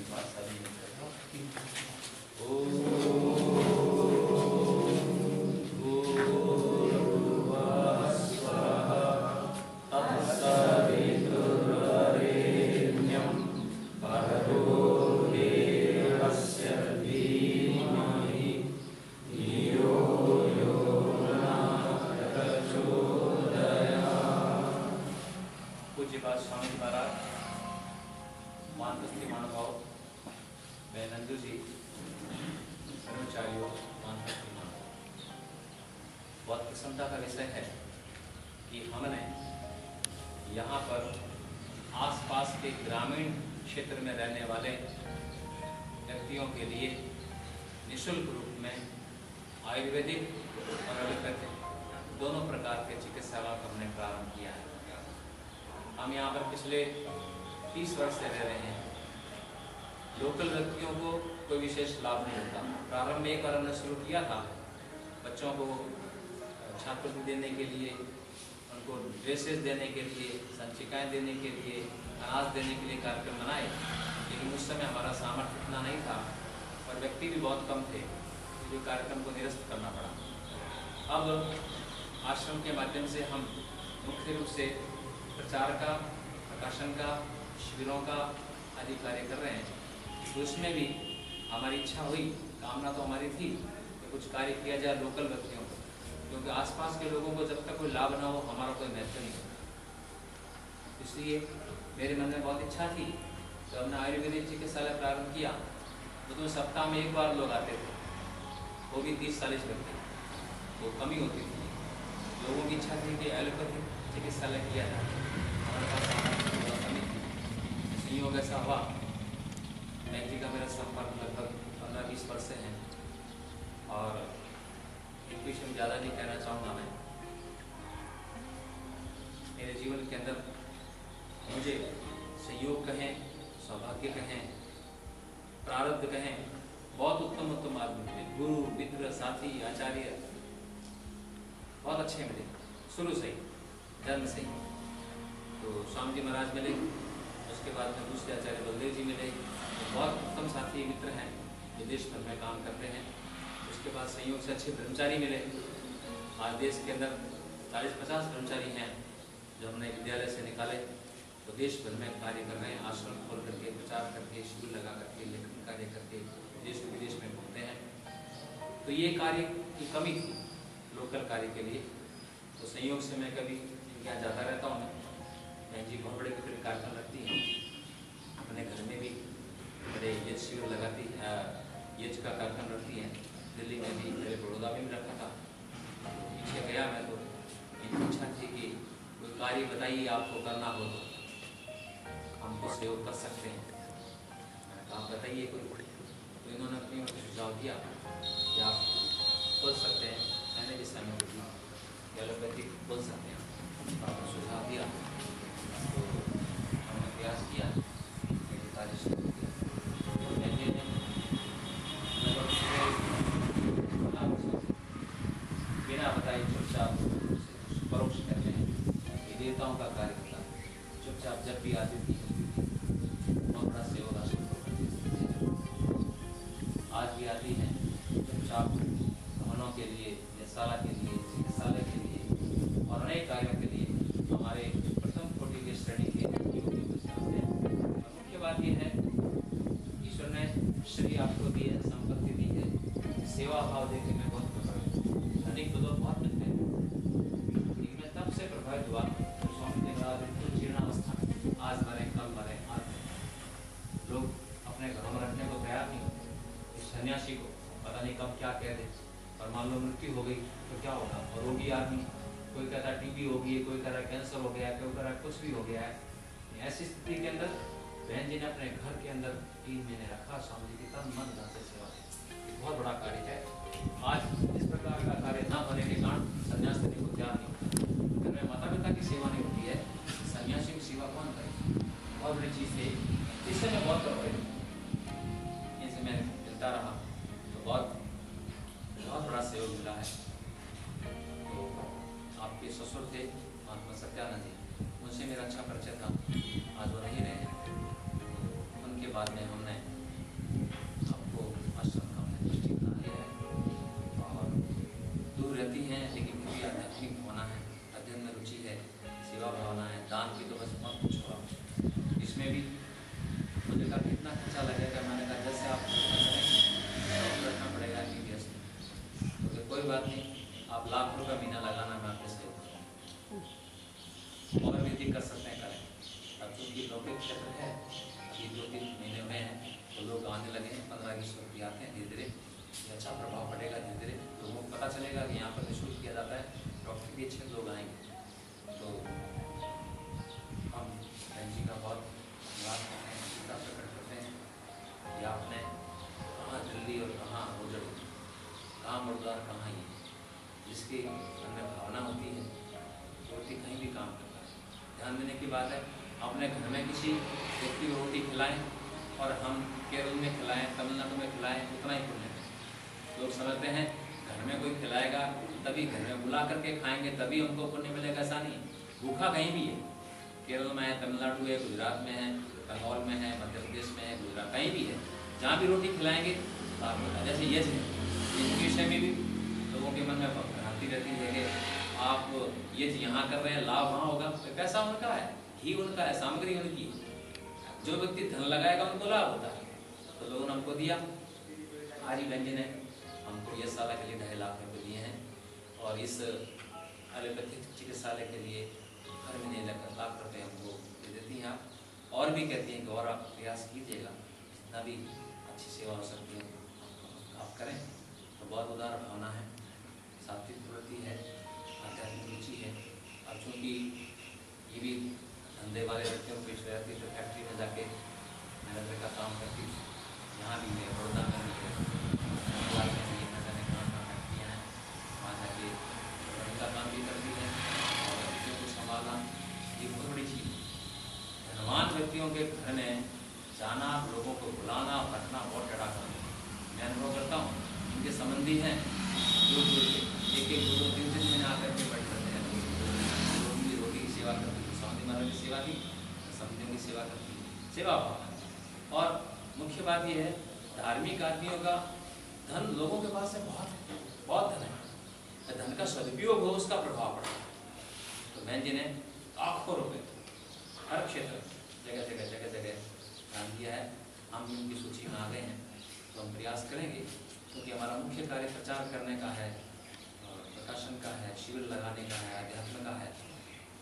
बात सारी पूज्य बात स्वामी महाराज, मानवस्ती महानुभाव, नंदू जी, कर्मचारियों, मानवस्ती महानुभाव, बहुत प्रसन्नता का विषय है कि हमने यहाँ पर आसपास के ग्रामीण क्षेत्र में रहने वाले व्यक्तियों के लिए निःशुल्क रूप में आयुर्वेदिक और एलोपैथिक दोनों प्रकार के चिकित्सालयों का हमने प्रारंभ किया है। हम यहाँ पर पिछले 30 वर्ष से रह रहे हैं। लोकल व्यक्तियों को कोई विशेष लाभ नहीं होता। प्रारंभ में एक बार हमने शुरू किया था, बच्चों को छात्रवृत्ति देने के लिए, उनको ड्रेसेस देने के लिए, संचिकाएँ देने के लिए, अनाज देने के लिए कार्यक्रम बनाए, लेकिन उस समय हमारा सामर्थ्य इतना नहीं था और व्यक्ति भी बहुत कम थे, जो कार्यक्रम को निरस्त करना पड़ा। अब आश्रम के माध्यम से हम मुख्य रूप से प्रचार का, प्रकाशन का, शिविरों का आदि कार्य कर रहे हैं। तो उसमें भी हमारी इच्छा हुई, कामना तो हमारी थी कि कुछ कार्य किया जाए लोकल व्यक्तियों को, क्योंकि आसपास के लोगों को जब तक कोई लाभ ना हो हमारा कोई महत्व नहीं होता। इसलिए मेरे मन में बहुत इच्छा थी, तो हमने आयुर्वेदिक चिकित्सालय प्रारंभ किया। तो सप्ताह में एक बार लोग आते थे, वो भी 30-40 व्यक्ति, वो कमी होती थी। लोगों की इच्छा थी कि एलोपैथिक चिकित्सालय किया जाए, हमारे पास कमी थी। संयोग ऐसा हुआ, बैंक जी का मेरा संपर्क लगभग 15-20 वर्ष से है और एक विषय में ज़्यादा नहीं कहना चाहूँगा मैं। मेरे जीवन के अंदर मुझे संयोग कहें, सौभाग्य कहें, प्रारब्ध कहें, बहुत उत्तम उत्तम आदमी मिले, गुरु, मित्र, साथी, आचार्य बहुत अच्छे मिले शुरू से ही, जन्म से ही। तो स्वामी जी महाराज मिले, उसके बाद में दूसरे आचार्य बलदेव जी मिले, तो बहुत उत्तम साथी मित्र हैं, विदेश भर में काम करते हैं। उसके बाद संयोग से अच्छे ब्रह्मचारी मिले। आज देश के अंदर 40-50 ब्रह्मचारी हैं जो हमने विद्यालय से निकाले, तो देश भर में कार्य कर रहे हैं, आश्रम खोल करके, प्रचार करके, शिविर लगा करके, लेखन कार्य करके देश विदेश में घूमते हैं। तो ये कार्य की कमी थी लोकल कार्य के लिए। तो संयोग से मैं कभी इनके यहाँ जाता रहता हूँ। बहन जी बहुत बड़े बड़े कार्यक्रम रखती हैं, अपने घर में भी बड़े यज्ञ शिविर लगाती है, यज्ञ का कार्यक्रम रखती हैं। दिल्ली में भी, मेरे बड़ौदा में भी रखा था। पीछे गया मैं, तो इनकी इच्छा थी कि कोई कार्य बताइए आपको करना हो तो हमको सहयोग कर सकते हैं। मैंने कहा बताइए कोई। तो इन्होंने अपनी ओर से सुझाव दिया कि आप खोल सकते हैं। मैंने भी सहमत की, एलोपैथिक बोल सकते हैं, आपको सुझाव दिया। तो हमने प्रयास किया, मेरी कार्य शुरू किया। बिना बताए चुपचाप परोक्ष करते हैं, ये देवताओं का कार्य होता है। चुपचाप जब भी आती थी बहुत बड़ा सेवा शुरू करती थी। आज भी आती हैं चुपचाप भवनों के लिए, न्यायशाला के लिए, चिकित्सालय के लिए और अनेक कार्यों के लिए हमारे प्रथम कोटि के श्रेणी के योग्य आते हैं। और मुख्य बात यह है, ईश्वर ने शरीर आपको दी है, संपत्ति दी है, सेवा भाव देने में बहुत प्रभावित, अनेक बदौलत बहुत मिलते हैं। लेकिन मैं तब से प्रभावित हुआ तो स्वामी जी महाराज बिल्कुल जीर्णावस्था, आज मरे कल मरे, आज लोग अपने घरों में रखने को तैयार नहीं होते। इस सन्यासी को पता नहीं कब क्या कह दे, और मान लो मृत्यु हो गई तो क्या होगा। और रोगी आदमी, कोई कहता है टीबी हो गई है, कोई कह रहा है कैंसर हो गया है, कोई कह रहा है कुछ भी हो गया है। ऐसी स्थिति के अंदर बहन जी ने अपने घर के अंदर 3 महीने रखा, स्वामी जी की तन मन धन से सेवा की। बहुत बड़ा कार्य है। आज इस प्रकार का कार्य न होने के कारण संन्यास लेने को तैयार नहीं होता। घर में माता पिता की सेवा नहीं होती है, सन्यासी की सेवा कौन करे। बहुत बड़ी चीज़ है, इससे मैं बहुत प्रभावित, इनसे मैं मिलता रहा तो बहुत बड़ा सहयोग मिला है। तो आपके ससुर थे महात्मा सत्यानंद जी, उनसे मेरा अच्छा परिचय था, आज वो नहीं रहे हैं। तो उनके बाद में हमने लौकिक क्षेत्र है, अभी 2-3 महीने हुए हैं तो लोग आने लगे हैं, 15-20 रुपये आते हैं, धीरे धीरे ये अच्छा प्रभाव पड़ेगा, धीरे धीरे लोगों को पता चलेगा कि यहाँ पर निःशुल्क किया जाता है, डॉक्टर भी अच्छे लोग आएंगे। तो हम बहन जी का बहुत धन्यवाद करते हैं, चिंता प्रकट करते हैं कि आपने कहाँ दिल्ली और कहाँ रोजड़, कहाँ मुर्दार, कहाँ ये, जिसकी हमें भावना होती है रोटी कहीं भी काम करता है। ध्यान देने की बात है, अपने घर में किसी व्यक्ति को रोटी खिलाएं और हम केरल में खिलाएं, तमिलनाडु में खिलाएं, उतना ही पुण्य है। लोग समझते हैं घर में कोई खिलाएगा तभी, घर में बुला करके खाएंगे तभी हमको पुण्य मिलेगा, ऐसा नहीं। भूखा कहीं भी है, केरल में है, तमिलनाडु है, गुजरात में है, बंगाल में है, मध्य प्रदेश में है, गुजरात कहीं भी है, जहाँ भी रोटी खिलाएंगे तो आपको जैसे यज्ञ है, इनके विषय में भी लोगों के मन में भ्रांति रहती है कि आप ये यहाँ कर रहे हैं, लाभ वहाँ होगा। पैसा उनका है, घी उनका है, सामग्री उनकी है, जो व्यक्ति धन लगाएगा उनको लाभ होता है। तो लोगों ने हमको दिया, आज ही बहन जी ने हमको ये साल के लिए 2.5 लाख रुपये दिए हैं और इस एलोपैथिक चिकित्सालय के लिए हर महीने लगभग 1 लाख रुपये हमको दे देती हैं आप, और भी कहती हैं कि और आप प्रयास कीजिएगा, जितना भी अच्छी सेवा हो सकती है आप करें। तो बहुत उदार भावना है, सात्विक प्रवृत्ति है, आध्यात्मिक रुचि है। अब चूँकि ये भी धंधे वाले व्यक्तियों को पेश रहती है तो फैक्ट्री में जाके मैनेजर का काम करती, यहाँ भी है, बड़ौदा में भी है, फैक्ट्रियाँ हैं, वहाँ जाके का काम भी करती है और व्यक्तियों को संभालना ये बहुत बड़ी चीज़ है। धनवान व्यक्तियों के घर में जाना, लोगों को बुलाना और रखना बहुत बड़ा काम है। मैं अनुभव करता हूँ, इनके संबंधी हैं दूर दूर के, 1-1, 2-2, 3-3 महीने आकर के बैठ करते हैं, रोटी की सेवा करती है, समिति महाराज की सेवा की, समितियों की सेवा करती है, सेवा भाव। और मुख्य बात यह है, धार्मिक आदमियों का धन लोगों के पास है, बहुत धन है, धन का सदुपयोग हो उसका प्रभाव पड़ता है। तो बहन जी ने लाखों रुपए हर क्षेत्र जगह जगह दान दिया है। हम भी उनकी सूची में आ गए हैं, तो हम प्रयास करेंगे, क्योंकि हमारा मुख्य कार्य प्रचार करने का है, प्रकाशन का है, शिविर लगाने का है, अध्यात्म का है,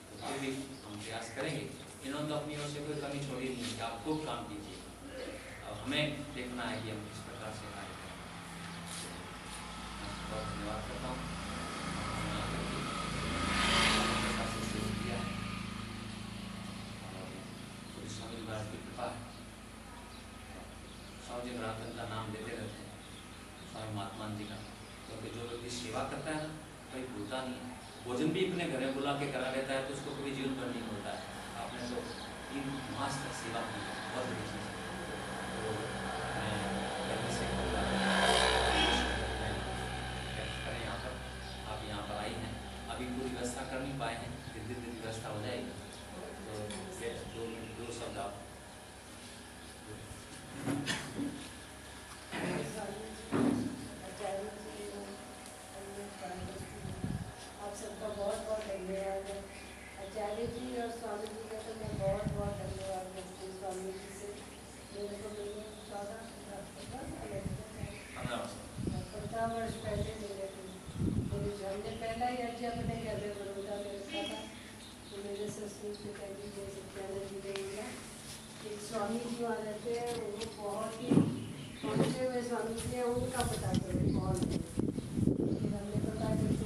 तो फिर भी हम प्रयास करेंगे। इन्होंने तो अपनी ओर से कोई कमी छोड़ी नहीं कि आप खूब काम कीजिए, अब हमें देखना है कि हम किस प्रकार से कार्य करें। बहुत धन्यवाद करता हूँ। स्वामी जी महाराज की कृपा है, स्वामी जी महाराज का नाम लेते रहते हैं, स्वामी महात्मा जी का, क्योंकि जो व्यक्ति सेवा करता है ना कोई भूलता नहीं है। भोजन भी अपने घर में बुला के करा लेता है तो उसको कभी जीवन पर नहीं होता है। आपने तो 3 मास तक सेवा की, बहुत बड़ी चीज़ है। तो मैं से करें यहाँ पर, आप यहाँ पर आई हैं, अभी पूरी व्यवस्था कर नहीं पाए हैं, धीरे धीरे व्यवस्था हो जाएगी। तो 2 शब्द आप सबका बहुत बहुत धन्यवाद है। आचार्य जी और स्वामी जी का तो मैं बहुत बहुत धन्यवाद करती हूँ। स्वामी जी से मेरे को 15 वर्ष पहले मिले थे। हमने पहला ही अर्जी अपने घर में बड़ौदा में रखा था, तो मेरे ससुर पिताजी जैसे सत्यानंद जी रहेगा, एक स्वामी जी वहाँ रहते हैं, वो बहुत ही पहुँचे हुए स्वामी जी हैं, उनका पता करें कौन है। फिर हमने पता करते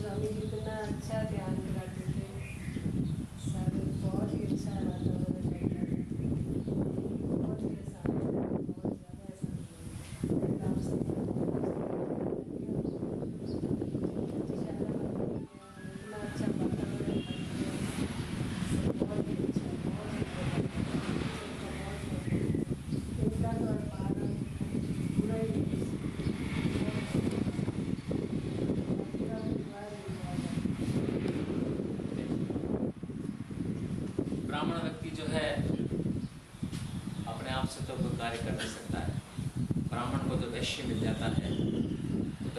स्वामी जी इतना अच्छा ध्यान कराते थे, सब बहुत ही अच्छा वातावरण रहता है, बहुत ही ऐसा बहुत ज़्यादा ऐसा आप सब इतना अच्छा वातावरण बहुत ही अच्छा, इनका तो पूरा ही ब्राह्मण व्यक्ति जो है अपने आप से तो कोई कार्य कर नहीं सकता है। ब्राह्मण को जो वैश्य मिल जाता है तो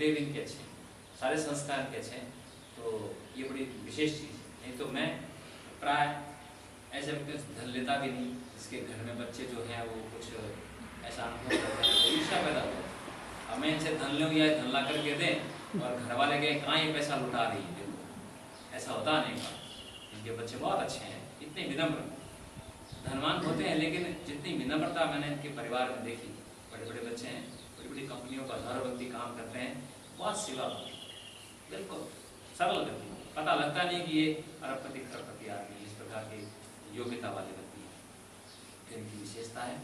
हृदय इनके अच्छे हैं, सारे संस्कार इनके अच्छे हैं, तो ये बड़ी विशेष चीज़ है। नहीं तो मैं प्राय ऐसे धन लेता भी नहीं जिसके घर में बच्चे जो हैं वो कुछ ऐसा अनुभव करते हैं, तो ईर्ष्या पैदा होता है। अब मैं इनसे धन लूँ या धन ला करके दें और घर वाले कहें कहाँ ये पैसा लुटा रही है, देखो ऐसा होता नहीं का। इनके बच्चे बहुत अच्छे हैं, इतने विनम्र, धनवान होते हैं लेकिन जितनी विनम्रता मैंने इनके परिवार में देखी, बड़े बड़े बच्चे हैं, बड़ी बड़ी कंपनियों का हर व्यक्ति काम करते हैं, बहुत सेवा बिल्कुल सरल व्यक्ति, पता लगता नहीं कि ये अरबपति खरबपति आदमी, इस प्रकार के योग्यता वाले व्यक्ति हैं। इनकी विशेषता है।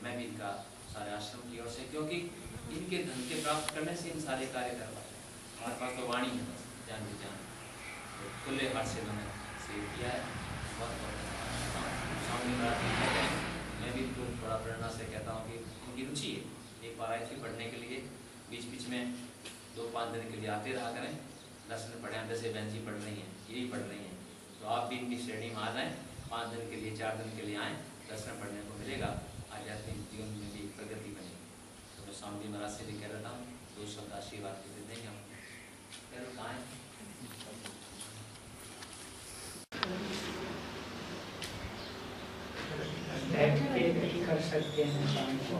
मैं भी इनका सारे आश्रम की ओर से, क्योंकि इनके धन के प्राप्त करने से इन सारे कार्य कर पाते हैं। हमारे पास तो वाणी है, बस जान भी जान, तो खुले हाथ से मैंने सेव किया है। बहुत बहुत स्वामी महाराज कहते हैं, मैं भी इनको थोड़ा प्रेरणा से कहता हूँ कि इनकी रुचि है। एक बार आई थी पढ़ने के लिए, बीच बीच में 2-5 दिन के लिए आते रहा करें, दर्शन पढ़े, जैसे बहन जी पढ़ रही हैं, यही पढ़ रही हैं, तो आप भी इनकी श्रेणी में आ जाएँ, 5 दिन के लिए 4 दिन के लिए आएँ, दर्शन पढ़ने को मिलेगा, आध्यात्मिक जीवन में भी प्रगति बनेगी। तो मैं स्वामी जी महाराज से भी कह रहा हूँ, 2 शब्द आशीर्वाद के देंगे हम। कहाँ है? भी कर सकते हैं शाम को।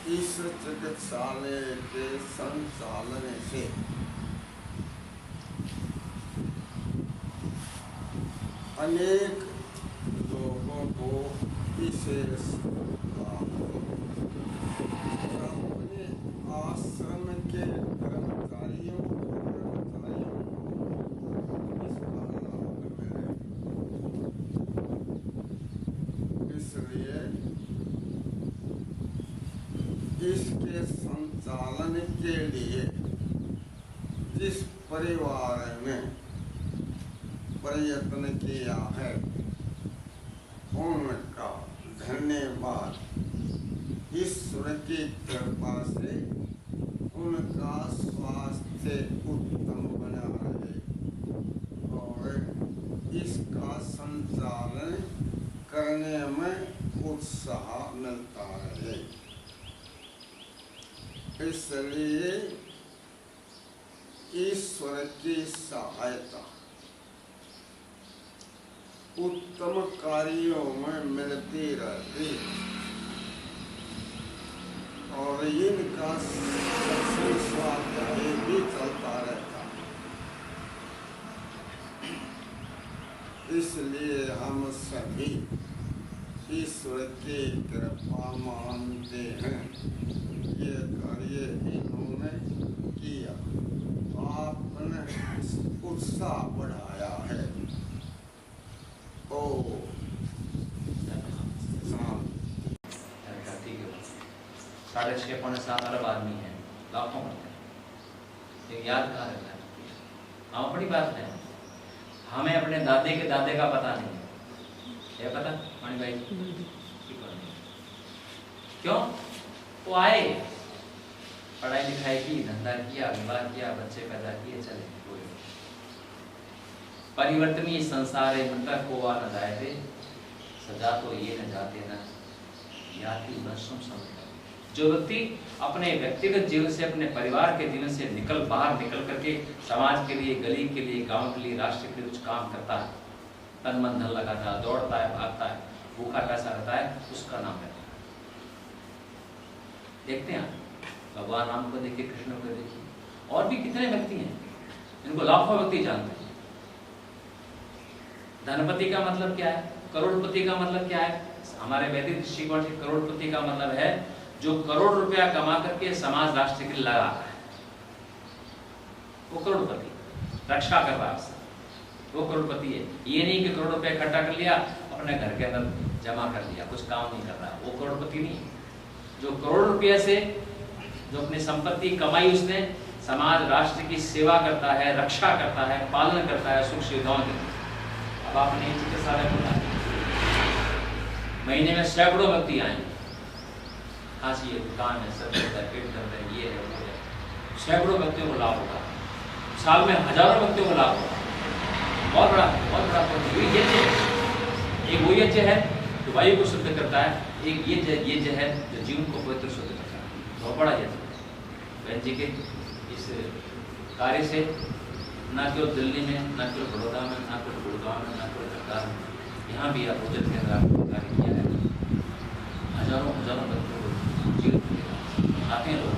इस चिकित्सालय के संचालन से अनेक लोगों को विशेष लाभ अपने आश्रम के कर्मचारियों इसका लाभ मिले, इसलिए इसके संचालन के लिए जिस परिवार ने प्रयत्न किया है उनका धन्यवाद। ईश्वर की कृपा से उनका स्वास्थ्य उत्तम बना रहे और इसका संचालन करने में उत्साह मिलता रहे। इसलिए ईश्वर की सहायता उत्तम कार्यों में मिलती रहती और इनका सत्संग स्वाध्याय भी चलता रहता। इसलिए हम सभी ईश्वर की कृपा मानते हैं। ये कार्य इन्होंने किया, आपने उत्साह बढ़ाया है। ओ ठीक है, 6.5-7 अरब आदमी हैं, लाखों करते हैं, लेकिन याद कहाँ रहता है? हम अपनी बात है, हमें अपने दादे के दादे का पता नहीं है। क्या पता मानी भाई? क्यों? वो आए, पढ़ाई लिखाई की, धंधा किया, विवाह किया, बच्चे पैदा किए, चले पूरे। परिवर्तनीय संसार मृतक को न जायते, सजा तो ये न जाते न याति वंशम समझ। जो व्यक्ति अपने व्यक्तिगत जीवन से, अपने परिवार के जीवन से बाहर निकल करके समाज के लिए, गली के लिए, गांव के लिए, राष्ट्र के लिए कुछ काम करता है, तन मन धन लगाता है, दौड़ता है, भागता है, भूखा पैसा रहता है, उसका नाम है। देखते हैं भगवान राम को देखिए, कृष्ण को देखिए, और भी कितने व्यक्ति हैं, इनको लाखों व्यक्ति जानते हैं। धनपति का मतलब क्या है? करोड़पति का मतलब क्या है? हमारे वैदिक दृष्टिकोण से करोड़पति का मतलब है जो करोड़ रुपया कमा करके समाज राष्ट्र के लिए लगा है, वो करोड़पति। रक्षा कर रहा है, वो करोड़पति है। ये नहीं कि करोड़ रुपया इकट्ठा कर लिया, अपने घर के अंदर जमा कर लिया, कुछ काम नहीं कर रहा, वो करोड़पति नहीं है। जो करोड़ों रुपये से जो अपनी संपत्ति कमाई उसने समाज राष्ट्र की सेवा करता है, रक्षा करता है, पालन करता है, सुख सुविधाओं देता है। अब आपने चिकित्सालय खोला, महीने में सैकड़ों व्यक्ति आए, खांसी है, जुकाम है, सर दर्द है, पेट दर्द है, ये है वो है, सैकड़ों व्यक्तियों को लाभ होगा, साल में हजारों व्यक्तियों को लाभ होगा। बहुत बड़ा एक वो यज्ञ है जो वायु को शुद्ध करता है, एक यज्ञ है जो जीवन को पवित्र शुद्ध करता है। बहुत बड़ा यज्ञ बहन जी के इस कार्य से न केवल दिल्ली में, न केवल बड़ौदा में, न केवल गुड़गांव में, न केवल सरकार में, यहाँ भी आप रोजत के अंदर आपने कार्य किया है। हजारों बच्चों को जीवन आते हैं, लोग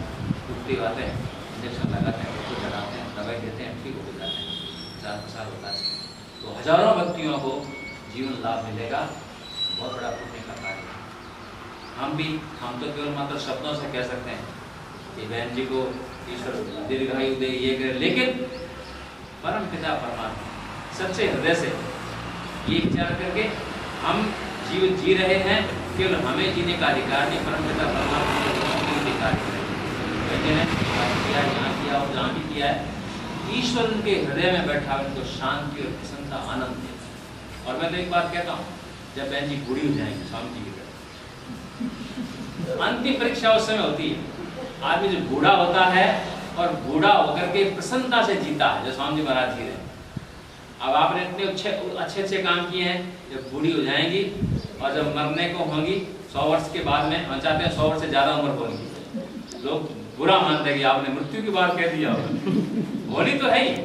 टूटते आते हैं, इंजेक्शन लगाते हैं, बच्चों चढ़ाते हैं, दवाई देते हैं, ठीक हो जाते हैं, प्रचार प्रसार होता है। तो हजारों व्यक्तियों को जीवन लाभ मिलेगा। बहुत बड़ा पुण्य का कार्य है। हम तो केवल मात्र शब्दों से कह सकते हैं कि बहन जी को ईश्वर दीर्घायु दे, ये करे, लेकिन परम पिता परमात्मा सच्चे हृदय से ये विचार करके हम जीवन जी रहे हैं। केवल हमें जीने का अधिकार नहीं, परम पिता परमात्मा के अधिकार है। यहाँ किया और जहाँ भी किया है, ईश्वर उनके हृदय में बैठा उनको शांति और प्रसन्नता, आनंद दे। और मैं तो एक बात कहता हूँ, जब बहन जी बूढ़ी हो जाएंगी स्वामी जी की तरह, अंतिम परीक्षा उस समय होती है। आदमी जो बूढ़ा होता है और बूढ़ा होकर के प्रसन्नता से जीता है, जो स्वामी जी महाराज जी रहे। अब आपने इतने अच्छे काम किए हैं, जब बूढ़ी हो जाएंगी और जब मरने को होंगी 100 वर्ष के बाद में, हम चाहते हैं 100 वर्ष से ज्यादा उम्र होगी, लोग बुरा मानते हैं कि आपने मृत्यु की बात कह दिया। होनी तो है ही,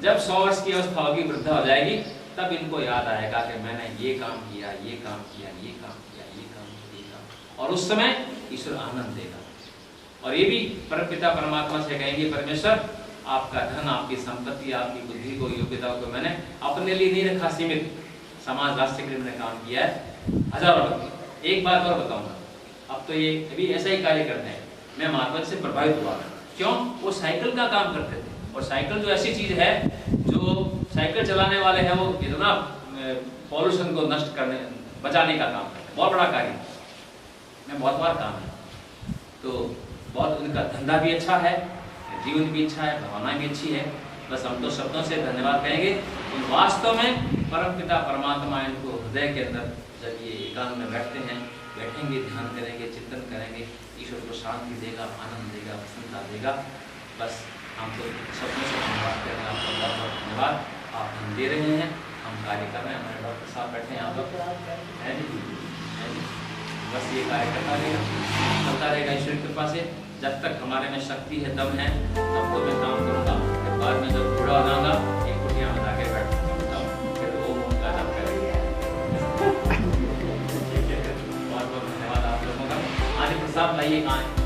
जब 100 वर्ष की अवस्था होगी, वृद्धा हो जाएगी, तब इनको याद आएगा कि मैंने ये काम किया, ये काम किया, ये काम किया, ये काम किया, ये काम, और उस समय ईश्वर आनंद देगा। और ये भी परमपिता परमात्मा से कहेंगे, परमेश्वर आपका धन, आपकी संपत्ति, आपकी बुद्धि को, योग्यता को मैंने अपने लिए नहीं रखा सीमित, समाज राष्ट्र के लिए मैंने काम किया है। हजारों व्यक्ति। एक बात और बताऊंगा, अब तो ये अभी ऐसा ही कार्य करते हैं। मैं महात्मा से प्रभावित हुआ। क्यों? वो साइकिल का काम करते थे, और साइकिल जो ऐसी चीज है, जो साइकिल चलाने वाले हैं वो इतना पॉल्यूशन को नष्ट करने, बचाने का काम करते हैं। बहुत बड़ा कार्य, मैं बहुत बार काम है, तो बहुत उनका धंधा भी अच्छा है, जीवन भी अच्छा है, भावना भी अच्छी है। बस हम तो शब्दों से धन्यवाद कहेंगे। वास्तव में परमपिता परमात्मा इनको हृदय के अंदर जब ये एकांत में बैठेंगे, ध्यान करेंगे, चिंतन करेंगे, ईश्वर को शांति देगा, आनंद देगा, प्रसन्नता देगा। बस हम तो शब्दों से धन्यवाद करेंगे, आपका बहुत बहुत धन्यवाद। आप हम दे रहे हैं, हम कार्य कर रहे हैं, हमारे डॉक्टर साहब बैठे हैं यहाँ पर, बस ये कार्य करता रहेगा ईश्वर की कृपा से। जब तक हमारे में शक्ति है, दम है, तब तो मैं काम करूँगा। फिर बाद में जब बूढ़ा हो जाऊँगा, एक कुटिया में जाके बैठूँगा, फिर वो उनका जब करेंगे। बहुत बहुत धन्यवाद आप लोगों का। आदि प्रसाद लाइए कहाँ है?